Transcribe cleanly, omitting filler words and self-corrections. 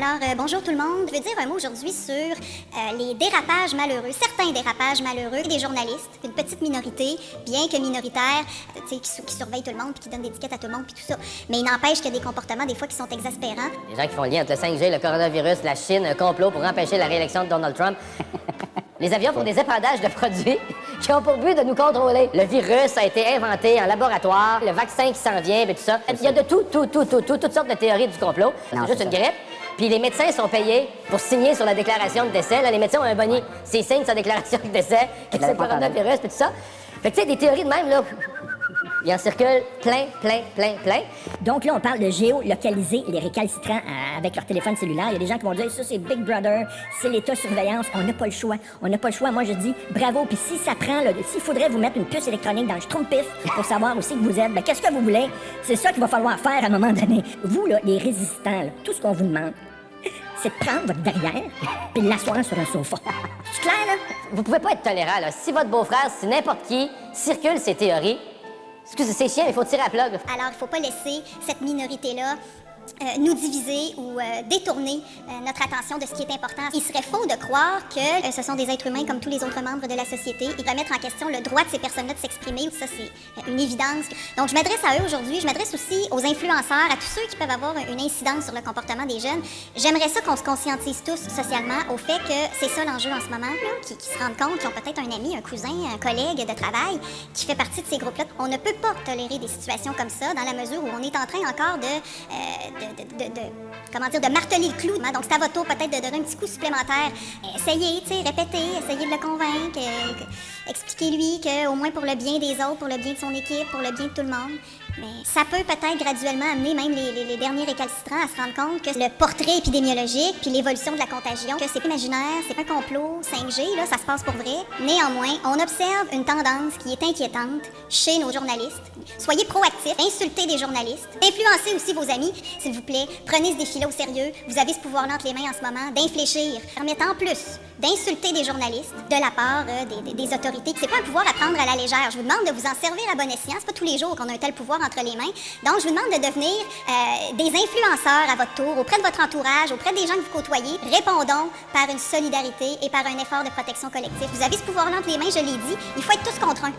Alors, bonjour tout le monde. Je veux dire un mot aujourd'hui sur les dérapages malheureux, certains dérapages malheureux des journalistes, une petite minorité, bien que minoritaire, qui surveille tout le monde, puis qui donne des étiquettes à tout le monde, puis tout ça. Mais il n'empêche qu'il y a des comportements, des fois, qui sont exaspérants. Les gens qui font le lien entre le 5G, le coronavirus, la Chine, un complot pour empêcher la réélection de Donald Trump. Les avions font des épandages de produits qui ont pour but de nous contrôler. Le virus a été inventé en laboratoire, le vaccin qui s'en vient, et tout ça. Il y a de toutes sortes de théories du complot. C'est juste une grippe. Puis les médecins sont payés pour signer sur la déclaration de décès. Là, les médecins ont un boni. S'ils signent sur la déclaration de décès, que c'est le coronavirus, et tout ça. Fait que tu sais, des théories de même, là, il en circule plein. Donc là, on parle de géolocaliser les récalcitrants avec leur téléphone cellulaire. Il y a des gens qui vont dire, ça, c'est Big Brother, c'est l'État-surveillance, on n'a pas le choix. On n'a pas le choix. Moi, je dis, bravo. Puis si ça prend, s'il faudrait vous mettre une puce électronique dans le schtroumpif pour savoir aussi que vous êtes, ben qu'est-ce que vous voulez? C'est ça qu'il va falloir faire à un moment donné. Vous, là, les résistants, là, tout ce qu'on vous demande, c'est de prendre votre derrière puis de l'asseoir sur un sofa. C'est clair, là? Vous pouvez pas être tolérant, là. Si votre beau-frère, si n'importe qui circule ces théories, excusez, c'est chiant, il faut tirer à plug. Alors, il ne faut pas laisser cette minorité-là nous diviser ou détourner notre attention de ce qui est important. Il serait faux de croire que ce sont des êtres humains comme tous les autres membres de la société et remettre en question le droit de ces personnes-là de s'exprimer. Ça, c'est une évidence. Donc, je m'adresse à eux aujourd'hui. Je m'adresse aussi aux influenceurs, à tous ceux qui peuvent avoir une incidence sur le comportement des jeunes. J'aimerais ça qu'on se conscientise tous socialement au fait que c'est ça l'enjeu en ce moment, qui se rendent compte, qui ont peut-être un ami, un cousin, un collègue de travail qui fait partie de ces groupes-là. On ne peut pas tolérer des situations comme ça dans la mesure où on est en train encore de marteler le clou. Donc, c'est à votre tour peut-être de donner un petit coup supplémentaire. Essayez, répétez, essayez de le convaincre, expliquez-lui qu'au moins pour le bien des autres, pour le bien de son équipe, pour le bien de tout le monde. Mais ça peut peut-être graduellement amener même les derniers récalcitrants à se rendre compte que le portrait épidémiologique puis l'évolution de la contagion, que c'est pas imaginaire, c'est pas un complot 5G, là, ça se passe pour vrai. Néanmoins, on observe une tendance qui est inquiétante chez nos journalistes. Soyez proactifs, insultez des journalistes, influencez aussi vos amis, s'il vous plaît. Prenez ce défi-là au sérieux. Vous avez ce pouvoir-là entre les mains en ce moment d'infléchir, permettant en plus d'insulter des journalistes de la part des autorités. C'est pas un pouvoir à prendre à la légère. Je vous demande de vous en servir à bon escient. C'est pas tous les jours qu'on a un tel pouvoir entre les mains. Donc, je vous demande de devenir des influenceurs à votre tour, auprès de votre entourage, auprès des gens que vous côtoyez. Répondons par une solidarité et par un effort de protection collective. Vous avez ce pouvoir-là entre les mains, je l'ai dit. Il faut être tous contre un.